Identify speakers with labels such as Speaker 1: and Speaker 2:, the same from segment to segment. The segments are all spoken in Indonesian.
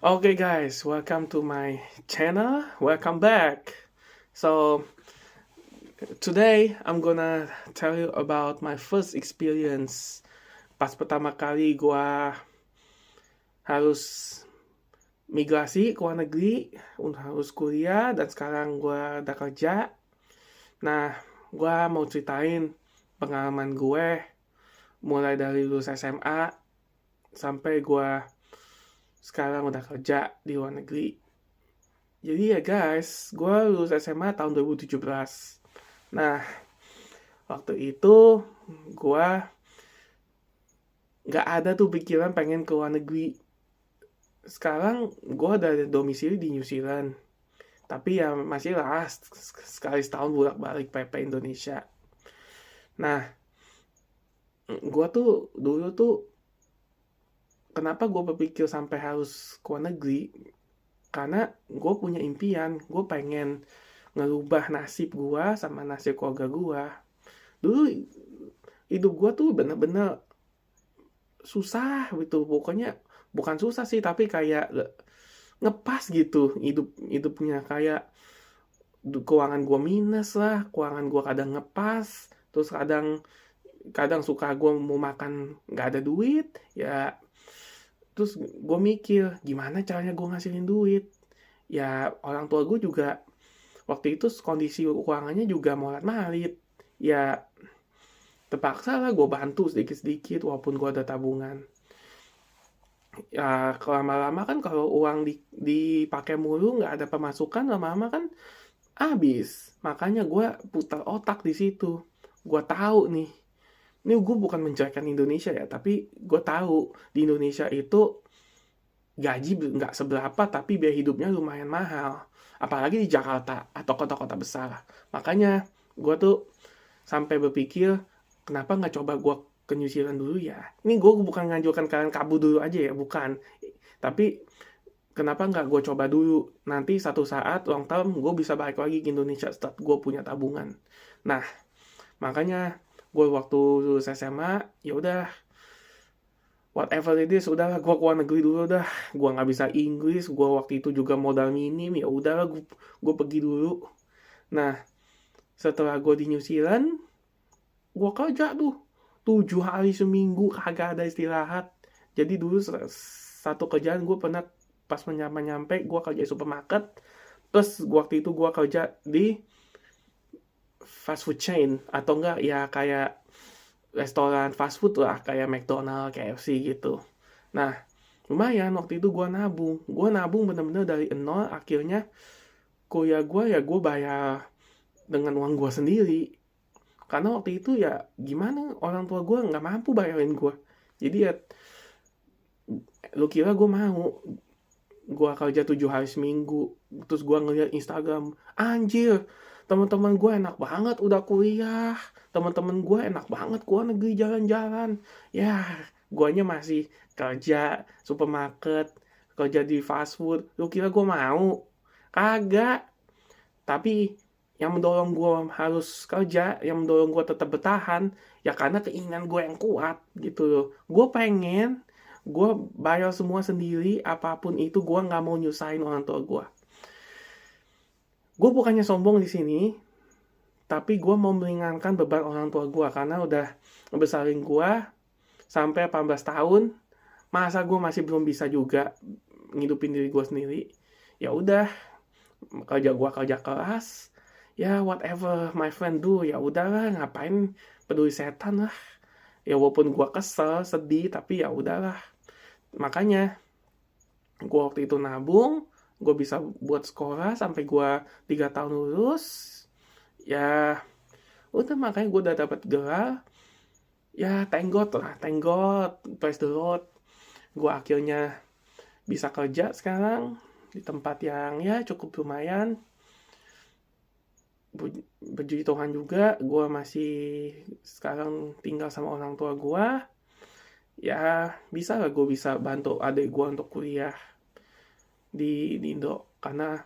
Speaker 1: Okay, guys, welcome to my channel. Welcome back. So, today I'm gonna tell you about my first experience pas pertama kali gua harus migrasi ke luar negeri, harus kuliah, dan sekarang gua udah kerja. Nah, gua mau ceritain pengalaman gue mulai dari lulus SMA sampai gua sekarang udah kerja di luar negeri. Jadi ya guys, gue lulus SMA tahun 2017. Nah, waktu itu gue nggak ada tuh pikiran pengen ke luar negeri. Sekarang gue ada domisili di New Zealand. Tapi ya masih lah sekali setahun bolak-balik PP Indonesia. Nah, gue tuh dulu tuh kenapa gue berpikir sampai harus ke luar negeri? Karena gue punya impian, gue pengen ngerubah nasib gue sama nasib keluarga gue. Dulu hidup gue tuh bener-bener susah gitu, pokoknya bukan susah sih, tapi kayak ngepas gitu hidupnya, kayak keuangan gue minus lah, keuangan gue kadang ngepas, terus kadang kadang suka gue mau makan nggak ada duit ya. Terus gue mikir gimana caranya gue ngasilin duit. Ya orang tua gue juga waktu itu kondisi keuangannya juga morat-marit. Ya terpaksa lah gue bantu sedikit-sedikit walaupun gue ada tabungan. Ya lama-lama kan kalau uang dipakai mulu nggak ada pemasukan, lama-lama kan habis. Makanya gue putar otak di situ. Gue tahu nih, ini gue bukan menjelekkan Indonesia ya, tapi gue tahu di Indonesia itu gaji nggak seberapa, tapi biaya hidupnya lumayan mahal. Apalagi di Jakarta atau kota-kota besar. Makanya gue tuh sampai berpikir, kenapa nggak coba gue ke New Zealand dulu ya. Ini gue bukan nganjurkan kalian kabur dulu aja ya, bukan. Tapi kenapa nggak gue coba dulu. Nanti satu saat long term gue bisa balik lagi ke Indonesia setelah gue punya tabungan. Nah, makanya gue waktu lulus SMA, ya udah whatever it is, udahlah gue keluar negeri dulu dah. Gue nggak bisa Inggris, gue waktu itu juga modal minim, ya udahlah gue pergi dulu. Nah, setelah gue di New Zealand, gue kerja tuh 7 hari seminggu kagak ada istirahat. Jadi dulu satu kerjaan gue pernah pas nyampe gue kerja di supermarket, plus waktu itu gue kerja di fast food chain, atau enggak ya kayak restoran fast food lah, kayak McDonald, KFC gitu. Nah, lumayan waktu itu gue nabung bener-bener dari nol. Akhirnya kuliah gue ya gue bayar dengan uang gue sendiri, karena waktu itu ya gimana, orang tua gue nggak mampu bayarin gue. Jadi ya lu kira gue mau gue kerja 7 hari seminggu, terus gue ngeliat Instagram, anjir, teman-teman gue enak banget udah kuliah, teman-teman gue enak banget keluar negeri jalan-jalan. Ya guanya masih kerja supermarket, kerja di fast food. Lu kira gue mau? Kagak. Tapi yang mendorong gue harus kerja, yang mendorong gue tetap bertahan, ya karena keinginan gue yang kuat gitu loh. Gue pengen gue bayar semua sendiri, apapun itu gue nggak mau nyusahin orang tua gue. Gue bukannya sombong di sini, tapi gue mau meringankan beban orang tua gue karena udah ngebesarin gue sampai 18 tahun. Masa gue masih belum bisa juga ngidupin diri gue sendiri. Ya udah, kerja gue kerja keras, ya whatever my friend do, ya udahlah, ngapain peduli setan lah. Ya walaupun gue kesel sedih, tapi ya udahlah. Makanya gue waktu itu nabung, gue bisa buat sekolah sampai gue 3 tahun lulus. Ya udah, makanya gue udah dapat gelar. Ya thank God lah, thank God, praise the Lord. Gue akhirnya bisa kerja sekarang di tempat yang ya cukup lumayan. Puji Tuhan juga gue masih sekarang tinggal sama orang tua gue. Ya bisa lah, gue bisa bantu adik gue untuk kuliah di Indo, karena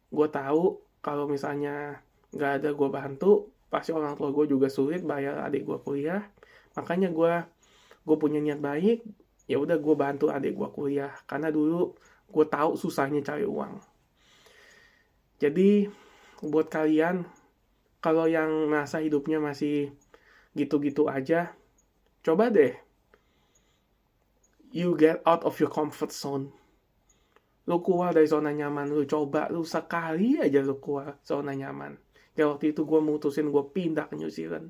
Speaker 1: gue tahu kalau misalnya nggak ada gue bantu, pasti orang tua gue juga sulit bayar adik gue kuliah. Makanya gue punya niat baik, ya udah gue bantu adik gue kuliah, karena dulu gue tahu susahnya cari uang. Jadi buat kalian, kalau yang merasa hidupnya masih gitu-gitu aja, coba deh you get out of your comfort zone. Lu keluar dari zona nyaman lu, coba lu sekali aja lu keluar zona nyaman. Ya waktu itu gue mutusin gue pindah ke New Zealand.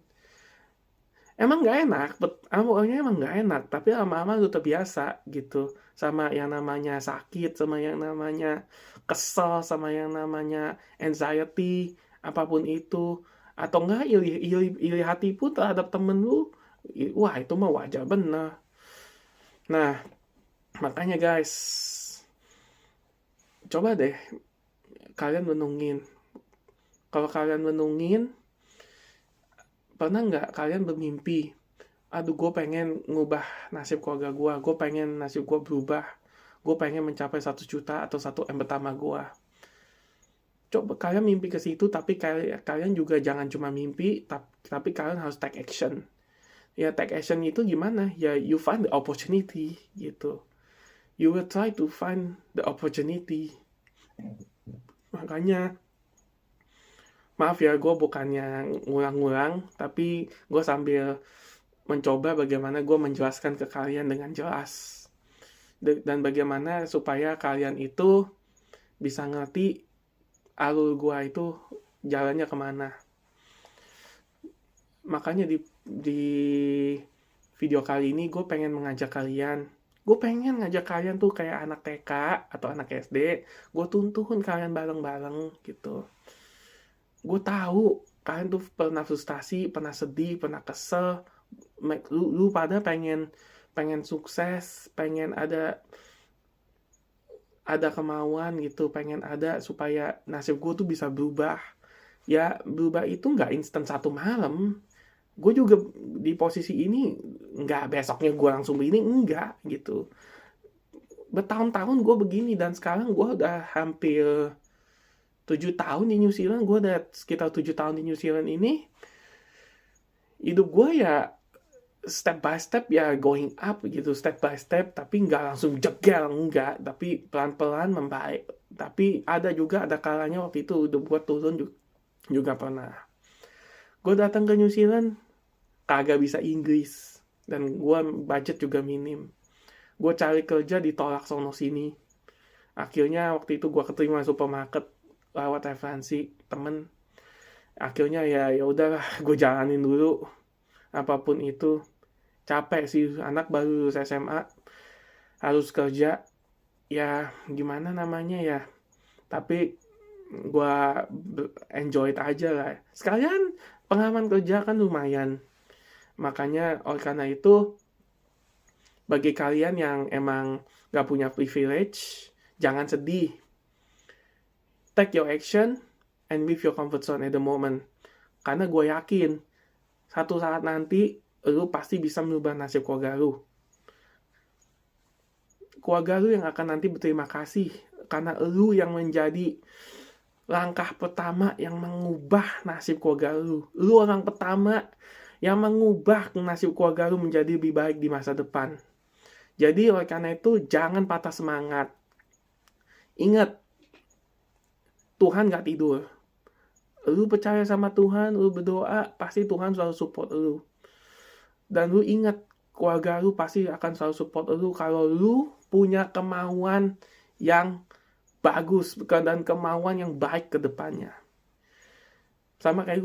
Speaker 1: Emang nggak enak, awalnya emang nggak enak, tapi lama-lama lu terbiasa gitu sama yang namanya sakit, sama yang namanya kesel, sama yang namanya anxiety, apapun itu, atau enggak iri hati pun terhadap temen lu, wah itu mah wajar bener. Nah, makanya guys, coba deh kalian menungin. Kalau kalian menungin, pernah nggak kalian bermimpi, aduh gue pengen ngubah nasib keluarga gue pengen nasib gue berubah, gue pengen mencapai 1 juta atau 1 M pertama gue. Coba kalian mimpi ke situ, tapi kalian juga jangan cuma mimpi, tapi kalian harus take action. Ya take action itu gimana? Ya you find the opportunity gitu. You will try to find the opportunity. Makanya maaf ya, gue bukannya ngulang-ngulang, tapi gue sambil mencoba bagaimana gue menjelaskan ke kalian dengan jelas. Dan bagaimana supaya kalian itu bisa ngerti alur gue itu jalannya kemana. Makanya di video kali ini gue pengen mengajak kalian. Gue pengen ngajak kalian tuh kayak anak TK atau anak SD. Gue tuntun kalian bareng-bareng gitu. Gue tahu kalian tuh pernah frustasi, pernah sedih, pernah kesel. Lu pada pengen sukses, pengen ada kemauan gitu, pengen ada supaya nasib gue tuh bisa berubah. Ya berubah itu nggak instan 1 malam. Gue juga di posisi ini nggak besoknya gue langsung begini, enggak gitu. Bertahun-tahun gue begini, dan sekarang gue udah hampir 7 tahun di New Zealand. Gue udah sekitar 7 tahun di New Zealand ini. Hidup gue ya step by step ya going up gitu, step by step, tapi nggak langsung jegal, enggak, tapi pelan-pelan membaik. Tapi ada kalanya waktu itu udah buat turun juga pernah. Gue datang ke New Zealand kagak bisa Inggris, dan gue budget juga minim. Gue cari kerja ditolak sono sini. Akhirnya waktu itu gue keterima supermarket lewat referensi temen. Akhirnya ya udahlah, gue jalanin dulu apapun itu. Capek sih, anak baru lulus SMA harus kerja, ya gimana namanya ya, tapi gue enjoy it aja lah. Sekalian pengalaman kerja kan lumayan. Makanya oleh karena itu, bagi kalian yang emang gak punya privilege, jangan sedih. Take your action and leave your comfort zone at the moment. Karena gue yakin satu saat nanti lu pasti bisa merubah nasib keluarga lu. Keluarga lu yang akan nanti berterima kasih karena lu yang menjadi langkah pertama yang mengubah nasib keluarga lu. Lu orang pertama yang mengubah nasib keluarga lu menjadi lebih baik di masa depan. Jadi oleh karena itu jangan patah semangat. Ingat, Tuhan gak tidur. Lu percaya sama Tuhan, lu berdoa, pasti Tuhan selalu support lu. Dan lu ingat, keluarga lu pasti akan selalu support lu kalau lu punya kemauan yang bagus dan kemauan yang baik ke depannya. Sama kayak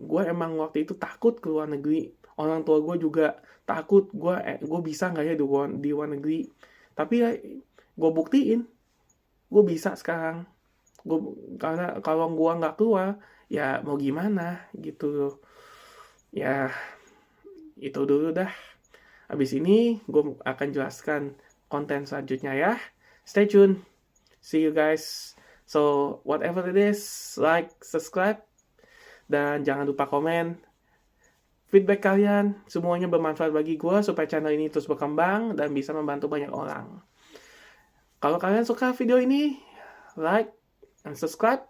Speaker 1: gue emang waktu itu takut ke luar negeri. Orang tua gue juga takut gue bisa nggak ya di luar negeri. Tapi ya, gue buktiin gue bisa sekarang. Karena kalau gue nggak keluar, ya mau gimana gitu. Ya itu dulu dah. Habis ini gue akan jelaskan konten selanjutnya ya. Stay tune. See you guys. So whatever it is, like, subscribe, dan jangan lupa komen. Feedback kalian semuanya bermanfaat bagi gue supaya channel ini terus berkembang dan bisa membantu banyak orang. Kalau kalian suka video ini, like and subscribe.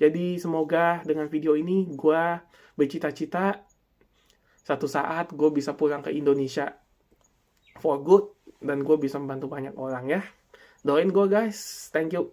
Speaker 1: Jadi semoga dengan video ini gue bercita-cita satu saat gue bisa pulang ke Indonesia for good dan gue bisa membantu banyak orang ya. Doain gue guys, thank you.